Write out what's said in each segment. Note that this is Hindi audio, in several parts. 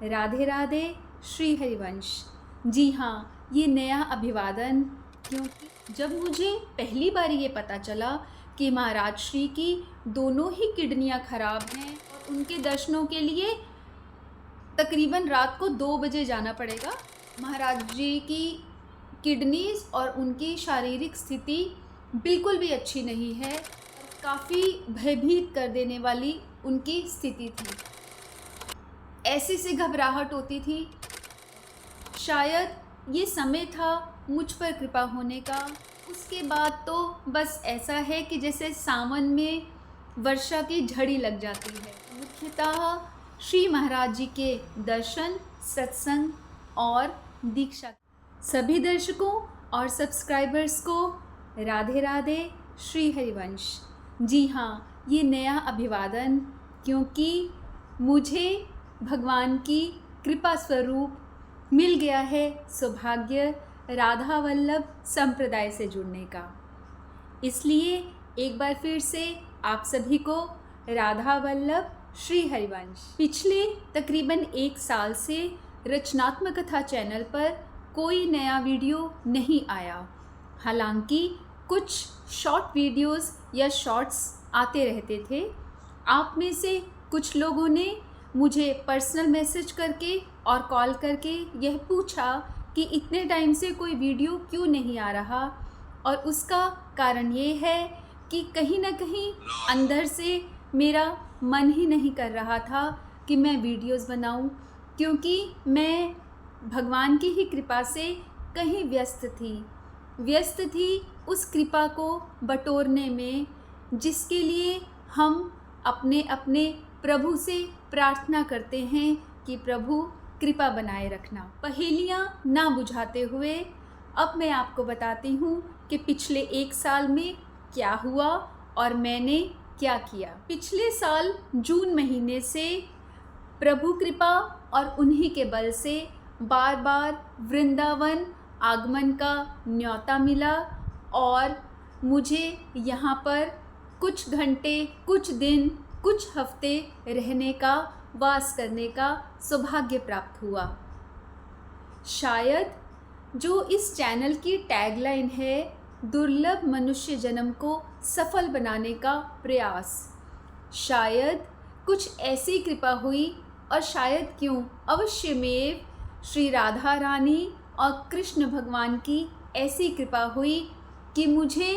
राधे राधे। श्री हरिवंश। जी हाँ, ये नया अभिवादन, क्योंकि जब मुझे पहली बार ये पता चला कि महाराज श्री की दोनों ही किडनियाँ खराब हैं और उनके दर्शनों के लिए तकरीबन रात को 2 बजे जाना पड़ेगा। महाराज जी की किडनीज और उनकी शारीरिक स्थिति बिल्कुल भी अच्छी नहीं है। काफ़ी भयभीत कर देने वाली उनकी स्थिति थी। ऐसी सी घबराहट होती थी। शायद ये समय था मुझ पर कृपा होने का। उसके बाद तो बस ऐसा है कि जैसे सावन में वर्षा की झड़ी लग जाती है। मुख्यतः श्री महाराज जी के दर्शन, सत्संग और दीक्षा। सभी दर्शकों और सब्सक्राइबर्स को राधे राधे। श्री हरिवंश। जी हाँ, ये नया अभिवादन, क्योंकि मुझे भगवान की कृपा स्वरूप मिल गया है सौभाग्य राधा वल्लभ संप्रदाय से जुड़ने का। इसलिए एक बार फिर से आप सभी को राधा वल्लभ श्री हरिवंश। पिछले तकरीबन 1 साल से रचनात्मक कथा चैनल पर कोई नया वीडियो नहीं आया। हालांकि कुछ शॉर्ट वीडियोस या शॉर्ट्स आते रहते थे। आप में से कुछ लोगों ने मुझे पर्सनल मैसेज करके और कॉल करके यह पूछा कि इतने टाइम से कोई वीडियो क्यों नहीं आ रहा, और उसका कारण ये है कि कहीं ना कहीं अंदर से मेरा मन ही नहीं कर रहा था कि मैं वीडियोस बनाऊं, क्योंकि मैं भगवान की ही कृपा से कहीं व्यस्त थी उस कृपा को बटोरने में, जिसके लिए हम अपने अपने प्रभु से प्रार्थना करते हैं कि प्रभु कृपा बनाए रखना। पहेलियाँ ना बुझाते हुए अब मैं आपको बताती हूँ कि पिछले 1 साल में क्या हुआ और मैंने क्या किया। पिछले साल जून महीने से प्रभु कृपा और उन्हीं के बल से बार बार वृंदावन आगमन का न्योता मिला और मुझे यहाँ पर कुछ घंटे, कुछ दिन, कुछ हफ्ते रहने का, वास करने का सौभाग्य प्राप्त हुआ। शायद जो इस चैनल की टैगलाइन है, दुर्लभ मनुष्य जन्म को सफल बनाने का प्रयास, शायद कुछ ऐसी कृपा हुई, और शायद क्यों अवश्यमेव श्री राधा रानी और कृष्ण भगवान की ऐसी कृपा हुई कि मुझे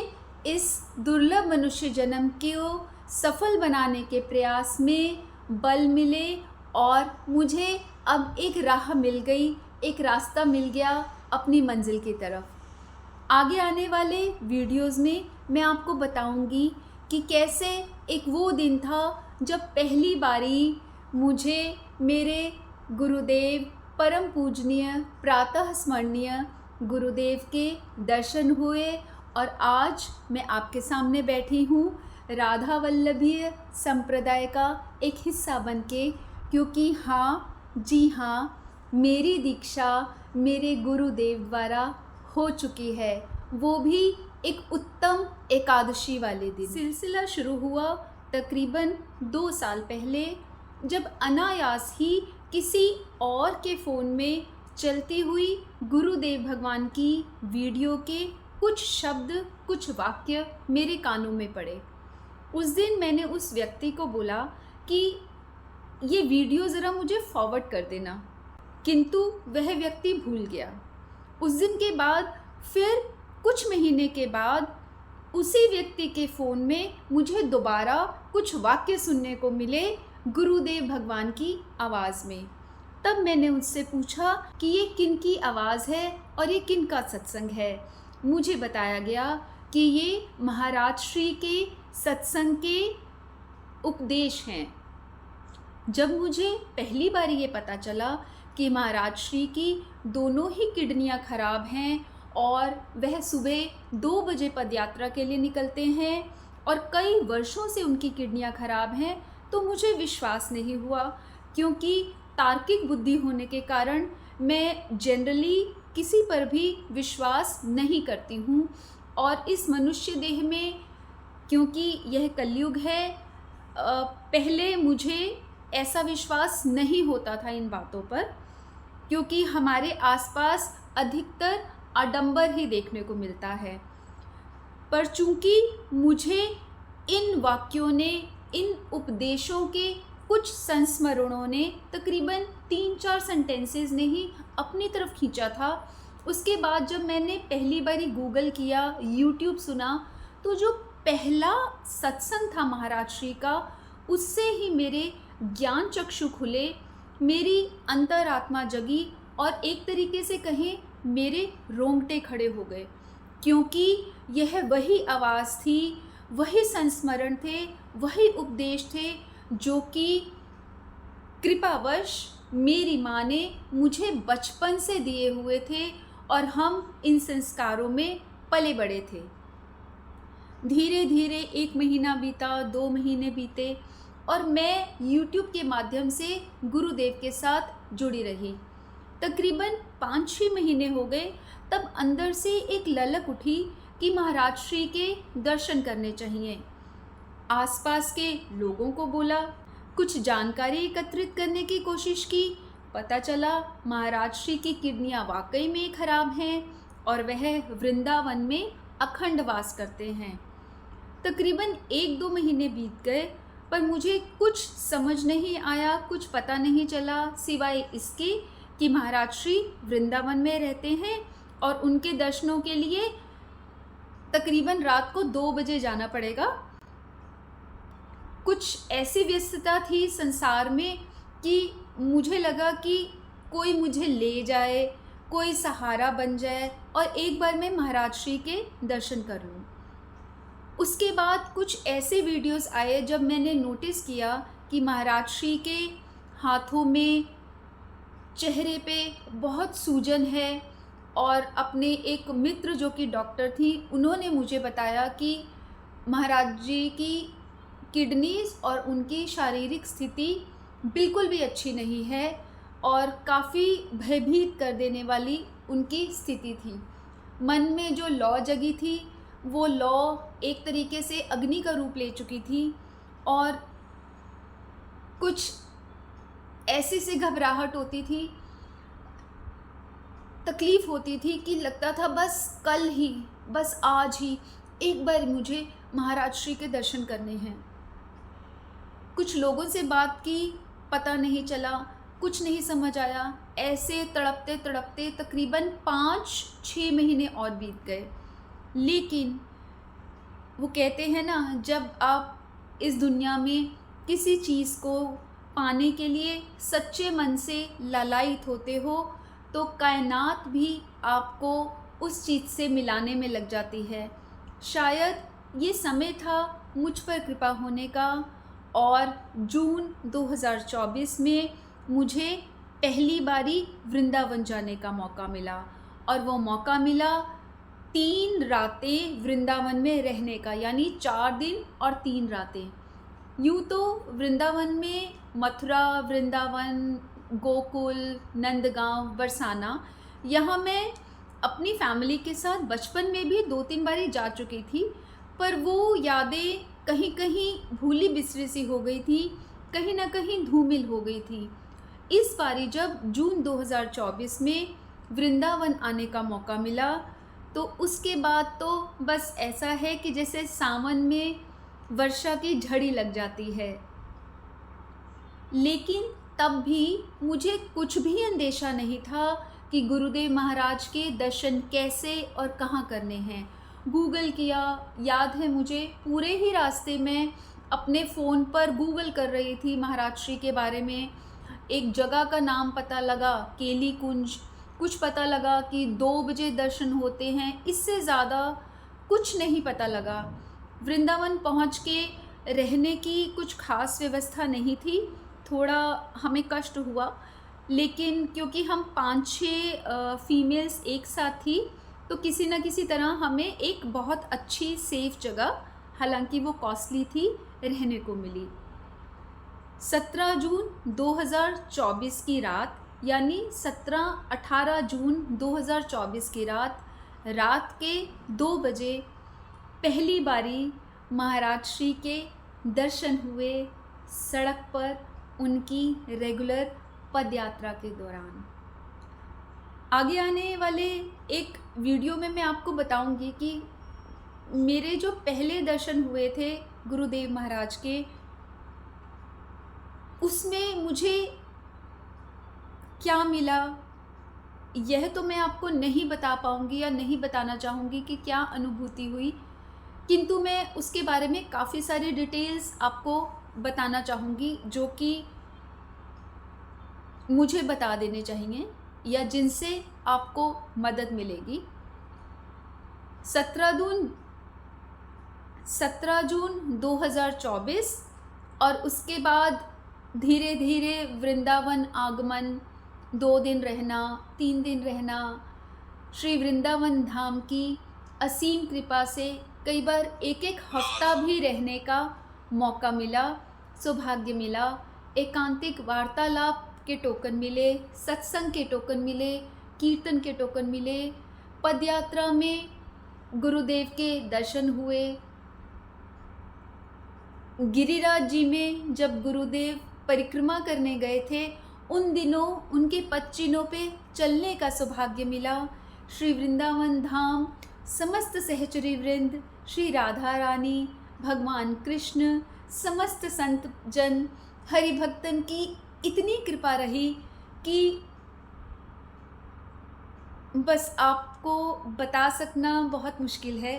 इस दुर्लभ मनुष्य जन्म को सफल बनाने के प्रयास में बल मिले और मुझे अब एक राह मिल गई, एक रास्ता मिल गया अपनी मंजिल की तरफ। आगे आने वाले वीडियोस में मैं आपको बताऊंगी कि कैसे एक वो दिन था जब पहली बारी मुझे मेरे गुरुदेव, परम पूजनीय, प्रातः स्मरणीय गुरुदेव के दर्शन हुए, और आज मैं आपके सामने बैठी हूँ राधा वल्लभीय संप्रदाय का एक हिस्सा बनके, क्योंकि हाँ, जी हाँ, मेरी दीक्षा मेरे गुरुदेव द्वारा हो चुकी है, वो भी एक उत्तम एकादशी वाले दिन। सिलसिला शुरू हुआ तकरीबन 2 साल पहले, जब अनायास ही किसी और के फ़ोन में चलती हुई गुरुदेव भगवान की वीडियो के कुछ शब्द, कुछ वाक्य मेरे कानों में पड़े। उस दिन मैंने उस व्यक्ति को बोला कि ये वीडियो ज़रा मुझे फॉरवर्ड कर देना, किंतु वह व्यक्ति भूल गया। उस दिन के बाद फिर कुछ महीने के बाद उसी व्यक्ति के फ़ोन में मुझे दोबारा कुछ वाक्य सुनने को मिले गुरुदेव भगवान की आवाज़ में। तब मैंने उससे पूछा कि ये किन की आवाज़ है और ये किन का सत्संग है। मुझे बताया गया कि ये महाराज श्री के सत्संग के उपदेश हैं। जब मुझे पहली बार ये पता चला कि महाराज श्री की दोनों ही किडनियाँ खराब हैं और वह सुबह 2 बजे पदयात्रा के लिए निकलते हैं और कई वर्षों से उनकी किडनियाँ खराब हैं, तो मुझे विश्वास नहीं हुआ, क्योंकि तार्किक बुद्धि होने के कारण मैं जनरली किसी पर भी विश्वास नहीं करती हूँ। और इस मनुष्य देह में, क्योंकि यह कलयुग है, पहले मुझे ऐसा विश्वास नहीं होता था इन बातों पर, क्योंकि हमारे आसपास अधिकतर आडंबर ही देखने को मिलता है। पर चूंकि मुझे इन वाक्यों ने, इन उपदेशों के कुछ संस्मरणों ने, तकरीबन 3-4 सेंटेंसेस ने ही अपनी तरफ खींचा था। उसके बाद जब मैंने पहली बारी गूगल किया, यूट्यूब सुना, तो जो पहला सत्संग था महाराज श्री का, उससे ही मेरे ज्ञान चक्षु खुले, मेरी अंतरात्मा जगी और एक तरीके से कहें मेरे रोंगटे खड़े हो गए, क्योंकि यह वही आवाज़ थी, वही संस्मरण थे, वही उपदेश थे जो कि कृपावश मेरी माँ ने मुझे बचपन से दिए हुए थे और हम इन संस्कारों में पले बड़े थे। धीरे धीरे 1 महीना बीता, 2 महीने बीते और मैं YouTube के माध्यम से गुरुदेव के साथ जुड़ी रही। तकरीबन 5-6 महीने हो गए, तब अंदर से एक ललक उठी कि महाराज श्री के दर्शन करने चाहिए। आसपास के लोगों को बोला, कुछ जानकारी एकत्रित करने की कोशिश की। पता चला महाराज श्री की किडनियाँ वाकई में खराब हैं और वह वृंदावन में अखंड वास करते हैं। तकरीबन 1-2 महीने बीत गए, पर मुझे कुछ समझ नहीं आया, कुछ पता नहीं चला, सिवाय इसके कि महाराज श्री वृंदावन में रहते हैं और उनके दर्शनों के लिए तकरीबन रात को 2 बजे जाना पड़ेगा। कुछ ऐसी व्यस्तता थी संसार में कि मुझे लगा कि कोई मुझे ले जाए, कोई सहारा बन जाए और एक बार मैं महाराज श्री के दर्शन कर लूँ। उसके बाद कुछ ऐसे वीडियोस आए जब मैंने नोटिस किया कि महाराज श्री के हाथों में, चेहरे पे बहुत सूजन है और अपने एक मित्र जो कि डॉक्टर थी, उन्होंने मुझे बताया कि महाराज जी की किडनीज और उनकी शारीरिक स्थिति बिल्कुल भी अच्छी नहीं है और काफ़ी भयभीत कर देने वाली उनकी स्थिति थी। मन में जो लौ जगी थी, वो लौ एक तरीके से अग्नि का रूप ले चुकी थी और कुछ ऐसी सी घबराहट होती थी, तकलीफ़ होती थी कि लगता था बस कल ही, बस आज ही एक बार मुझे महाराज श्री के दर्शन करने हैं। कुछ लोगों से बात की, पता नहीं चला, कुछ नहीं समझ आया। ऐसे तड़पते तड़पते तकरीबन 5-6 महीने और बीत गए। लेकिन वो कहते हैं ना, जब आप इस दुनिया में किसी चीज़ को पाने के लिए सच्चे मन से लालायित होते हो, तो कायनात भी आपको उस चीज़ से मिलाने में लग जाती है। शायद ये समय था मुझ पर कृपा होने का और जून 2024 में मुझे पहली बारी वृंदावन जाने का मौका मिला और वो मौका मिला 3 रातें वृंदावन में रहने का, यानी 4 दिन और 3 रातें। यूँ तो वृंदावन में मथुरा, वृंदावन, गोकुल, नंदगांव, बरसाना, यहाँ मैं अपनी फैमिली के साथ बचपन में भी 2-3 बारी जा चुकी थी, पर वो यादें कहीं कहीं भूली बिसरी सी हो गई थी, कहीं ना कहीं धूमिल हो गई थी। इस बारी जब जून 2024 में वृंदावन आने का मौका मिला, तो उसके बाद तो बस ऐसा है कि जैसे सावन में वर्षा की झड़ी लग जाती है। लेकिन तब भी मुझे कुछ भी अंदेशा नहीं था कि गुरुदेव महाराज के दर्शन कैसे और कहाँ करने हैं। गूगल किया, याद है मुझे पूरे ही रास्ते में अपने फ़ोन पर गूगल कर रही थी महाराज श्री के बारे में। एक जगह का नाम पता लगा, केली कुंज, कुछ पता लगा कि 2 बजे दर्शन होते हैं, इससे ज़्यादा कुछ नहीं पता लगा। वृंदावन पहुंच के रहने की कुछ खास व्यवस्था नहीं थी, थोड़ा हमें कष्ट हुआ, लेकिन क्योंकि हम 5-6 फीमेल्स एक साथ थी, तो किसी न किसी तरह हमें एक बहुत अच्छी सेफ जगह, हालांकि वो कॉस्टली थी, रहने को मिली। 17 जून 2024 की रात, यानी 17-18 जून 2024 की रात के 2 बजे पहली बारी महाराज श्री के दर्शन हुए। सड़क पर उनकी रेगुलर पदयात्रा के दौरान। आगे आने वाले एक वीडियो में मैं आपको बताऊंगी कि मेरे जो पहले दर्शन हुए थे गुरुदेव महाराज के, उसमें मुझे क्या मिला, यह तो मैं आपको नहीं बता पाऊंगी या नहीं बताना चाहूँगी कि क्या अनुभूति हुई, किंतु मैं उसके बारे में काफ़ी सारी डिटेल्स आपको बताना चाहूँगी जो कि मुझे बता देने चाहिए या जिनसे आपको मदद मिलेगी। 17 जून 2024 और उसके बाद धीरे धीरे वृंदावन आगमन, 2 दिन रहना, 3 दिन रहना, श्री वृंदावन धाम की असीम कृपा से कई बार एक हफ्ता भी रहने का मौका मिला, सौभाग्य मिला। एकांतिक वार्तालाप के टोकन मिले, सत्संग के टोकन मिले, कीर्तन के टोकन मिले, पदयात्रा में गुरुदेव के दर्शन हुए। गिरिराज जी में जब गुरुदेव परिक्रमा करने गए थे, उन दिनों उनके पदचिन्हों पे चलने का सौभाग्य मिला। श्री वृंदावन धाम, समस्त सहचरी वृंद, श्री राधा रानी, भगवान कृष्ण, समस्त संत जन, हरिभक्तन की इतनी कृपा रही कि बस आपको बता सकना बहुत मुश्किल है।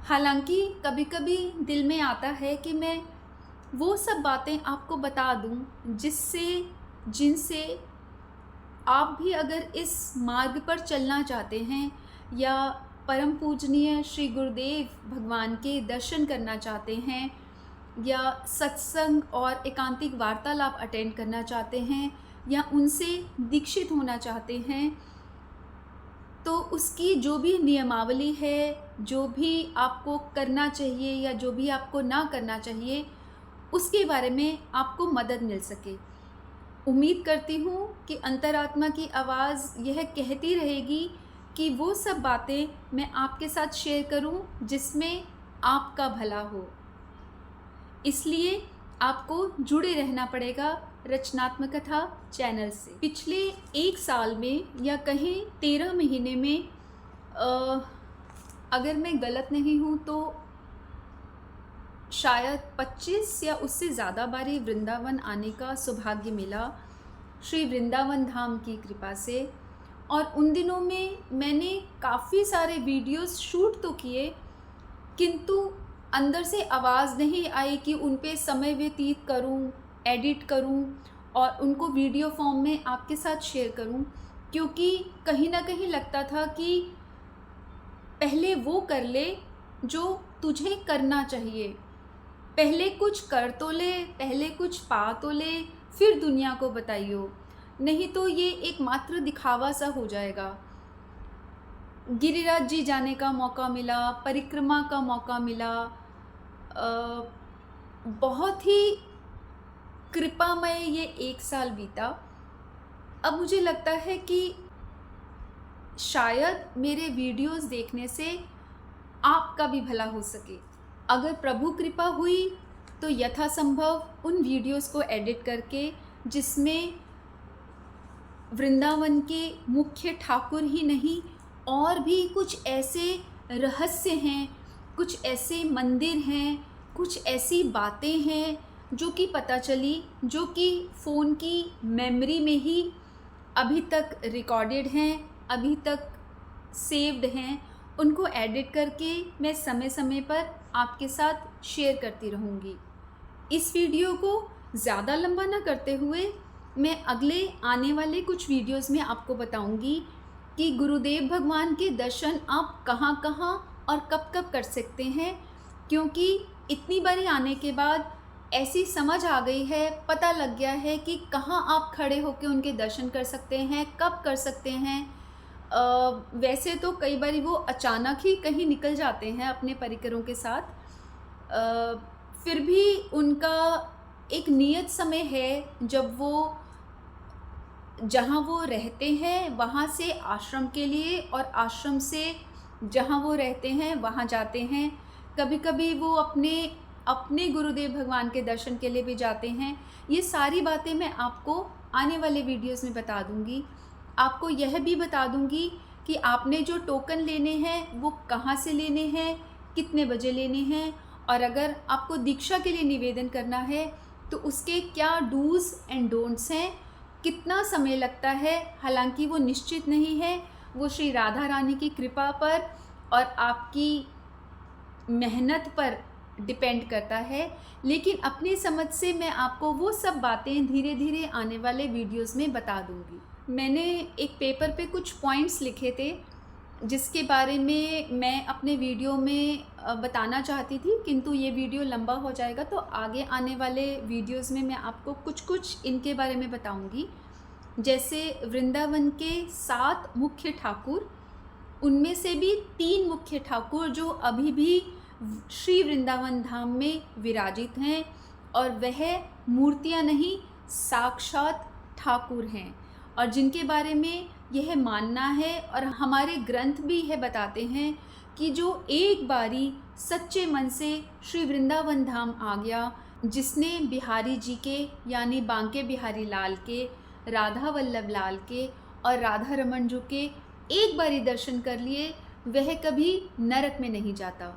हालांकि कभी कभी दिल में आता है कि मैं वो सब बातें आपको बता दूं जिनसे आप भी अगर इस मार्ग पर चलना चाहते हैं या परम पूजनीय श्री गुरुदेव भगवान के दर्शन करना चाहते हैं या सत्संग और एकांतिक वार्तालाप अटेंड करना चाहते हैं या उनसे दीक्षित होना चाहते हैं, तो उसकी जो भी नियमावली है, जो भी आपको करना चाहिए या जो भी आपको ना करना चाहिए, उसके बारे में आपको मदद मिल सके। उम्मीद करती हूँ कि अंतरात्मा की आवाज़ यह कहती रहेगी कि वो सब बातें मैं आपके साथ शेयर करूँ जिसमें आपका भला हो। इसलिए आपको जुड़े रहना पड़ेगा रचनात्मक कथा चैनल से। पिछले 1 साल में या कहीं 13 महीने में अगर मैं गलत नहीं हूँ तो शायद 25 या उससे ज़्यादा बारी वृंदावन आने का सौभाग्य मिला श्री वृंदावन धाम की कृपा से। और उन दिनों में मैंने काफ़ी सारे वीडियोस शूट तो किए, किंतु अंदर से आवाज़ नहीं आई कि उन पे समय व्यतीत करूं, एडिट करूं और उनको वीडियो फॉर्म में आपके साथ शेयर करूं, क्योंकि कहीं ना कहीं लगता था कि पहले वो कर ले जो तुझे करना चाहिए। पहले कुछ कर तो ले, पहले कुछ पा तो ले, फिर दुनिया को बताइयो, नहीं तो ये एक मात्र दिखावा सा हो जाएगा। गिरिराज जी जाने का मौका मिला, परिक्रमा का मौका मिला, बहुत ही कृपामय ये 1 साल बीता। अब मुझे लगता है कि शायद मेरे वीडियोस देखने से आपका भी भला हो सके। अगर प्रभु कृपा हुई तो यथासंभव उन वीडियोस को एडिट करके, जिसमें वृंदावन के मुख्य ठाकुर ही नहीं और भी कुछ ऐसे रहस्य हैं, कुछ ऐसे मंदिर हैं, कुछ ऐसी बातें हैं जो कि पता चली, जो कि फ़ोन की मेमोरी में ही अभी तक रिकॉर्डेड हैं, अभी तक सेव्ड हैं, उनको एडिट करके मैं समय समय पर आपके साथ शेयर करती रहूँगी। इस वीडियो को ज़्यादा लंबा ना करते हुए मैं अगले आने वाले कुछ वीडियोस में आपको बताऊंगी कि गुरुदेव भगवान के दर्शन आप कहाँ कहाँ और कब कब कर सकते हैं, क्योंकि इतनी बारी आने के बाद ऐसी समझ आ गई है, पता लग गया है कि कहाँ आप खड़े होकर उनके दर्शन कर सकते हैं, कब कर सकते हैं। वैसे तो कई बारी वो अचानक ही कहीं निकल जाते हैं अपने परिकरों के साथ, फिर भी उनका एक नियत समय है जब वो जहाँ वो रहते हैं वहाँ से आश्रम के लिए और आश्रम से जहाँ वो रहते हैं वहाँ जाते हैं। कभी कभी वो अपने अपने गुरुदेव भगवान के दर्शन के लिए भी जाते हैं। ये सारी बातें मैं आपको आने वाले वीडियोस में बता दूंगी। आपको यह भी बता दूंगी कि आपने जो टोकन लेने हैं वो कहाँ से लेने हैं, कितने बजे लेने हैं, और अगर आपको दीक्षा के लिए निवेदन करना है तो उसके क्या डूज़ एंड डोंट्स हैं, कितना समय लगता है। हालांकि वो निश्चित नहीं है, वो श्री राधा रानी की कृपा पर और आपकी मेहनत पर डिपेंड करता है, लेकिन अपनी समझ से मैं आपको वो सब बातें धीरे धीरे आने वाले वीडियोस में बता दूंगी। मैंने एक पेपर पे कुछ पॉइंट्स लिखे थे जिसके बारे में मैं अपने वीडियो में बताना चाहती थी, किंतु ये वीडियो लंबा हो जाएगा, तो आगे आने वाले वीडियोस में मैं आपको कुछ इनके बारे में बताऊंगी। जैसे वृंदावन के 7 मुख्य ठाकुर, उनमें से भी 3 मुख्य ठाकुर जो अभी भी श्री वृंदावन धाम में विराजित हैं, और वह मूर्तियां नहीं साक्षात ठाकुर हैं, और जिनके बारे में यह मानना है और हमारे ग्रंथ भी यह बताते हैं कि जो एक बारी सच्चे मन से श्री वृंदावन धाम आ गया, जिसने बिहारी जी के यानी बांके बिहारी लाल के, राधा वल्लभ लाल के और राधा रमन जी के एक बारी दर्शन कर लिए, वह कभी नरक में नहीं जाता।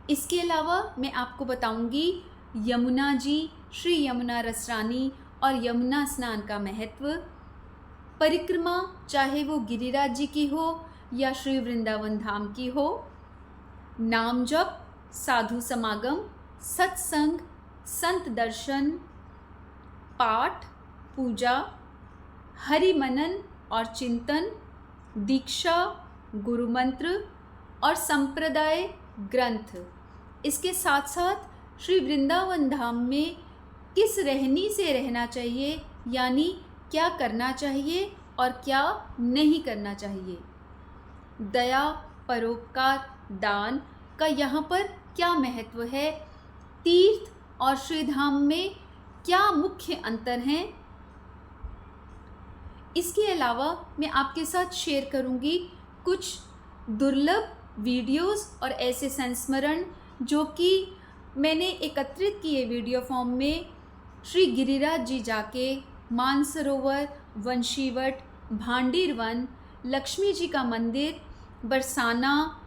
इसके अलावा मैं आपको बताऊंगी यमुना जी, श्री यमुना रसरानी और यमुना स्नान का महत्व, परिक्रमा चाहे वो गिरिराज जी की हो या श्री वृंदावन धाम की हो, नाम जप, साधु समागम, सत्संग, संत दर्शन, पाठ, पूजा, हरि मनन और चिंतन, दीक्षा, गुरु मंत्र और संप्रदाय ग्रंथ। इसके साथ साथ श्री वृंदावन धाम में किस रहनी से रहना चाहिए, यानी क्या करना चाहिए और क्या नहीं करना चाहिए, दया, परोपकार, दान का यहाँ पर क्या महत्व है, तीर्थ और श्रीधाम में क्या मुख्य अंतर हैं। इसके अलावा मैं आपके साथ शेयर करूँगी कुछ दुर्लभ वीडियोस और ऐसे संस्मरण जो कि मैंने एकत्रित किए वीडियो फॉर्म में श्री गिरिराज जी जाके, मानसरोवर, वंशीवट, भांडीर वन, लक्ष्मी जी का मंदिर, बरसाना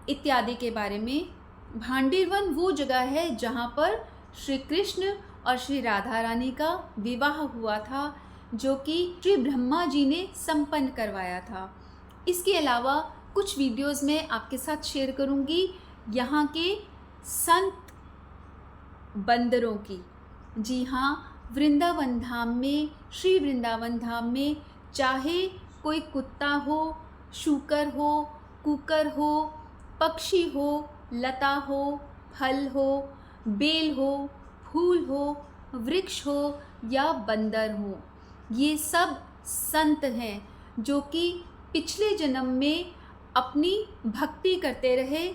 इत्यादि के बारे में। भांडीर वन वो जगह है जहाँ पर श्री कृष्ण और श्री राधा रानी का विवाह हुआ था, जो कि श्री ब्रह्मा जी ने संपन्न करवाया था। इसके अलावा कुछ वीडियोस में आपके साथ शेयर करूँगी यहाँ के संत बंदरों की। जी हाँ, वृंदावन धाम में, श्री वृंदावन धाम में चाहे कोई कुत्ता हो, शूकर हो, कुकर हो, पक्षी हो, लता हो, फल हो, बेल हो, फूल हो, वृक्ष हो या बंदर हो, ये सब संत हैं जो कि पिछले जन्म में अपनी भक्ति करते रहे,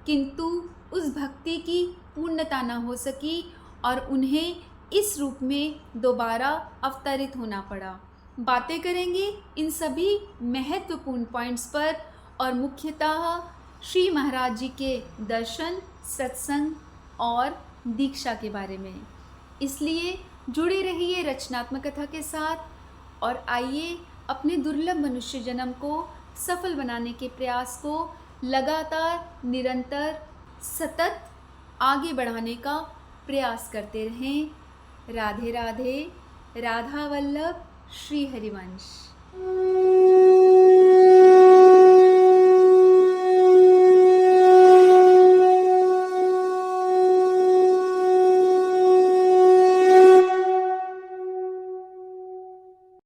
किंतु उस भक्ति की पूर्णता न हो सकी और उन्हें इस रूप में दोबारा अवतरित होना पड़ा। बातें करेंगे इन सभी महत्वपूर्ण पॉइंट्स पर और मुख्यतः श्री महाराज जी के दर्शन, सत्संग और दीक्षा के बारे में। इसलिए जुड़े रहिए रचनात्मक कथा के साथ और आइए अपने दुर्लभ मनुष्य जन्म को सफल बनाने के प्रयास को लगातार, निरंतर, सतत आगे बढ़ाने का प्रयास करते रहें। राधे राधे। राधा वल्लभ श्री हरिवंश।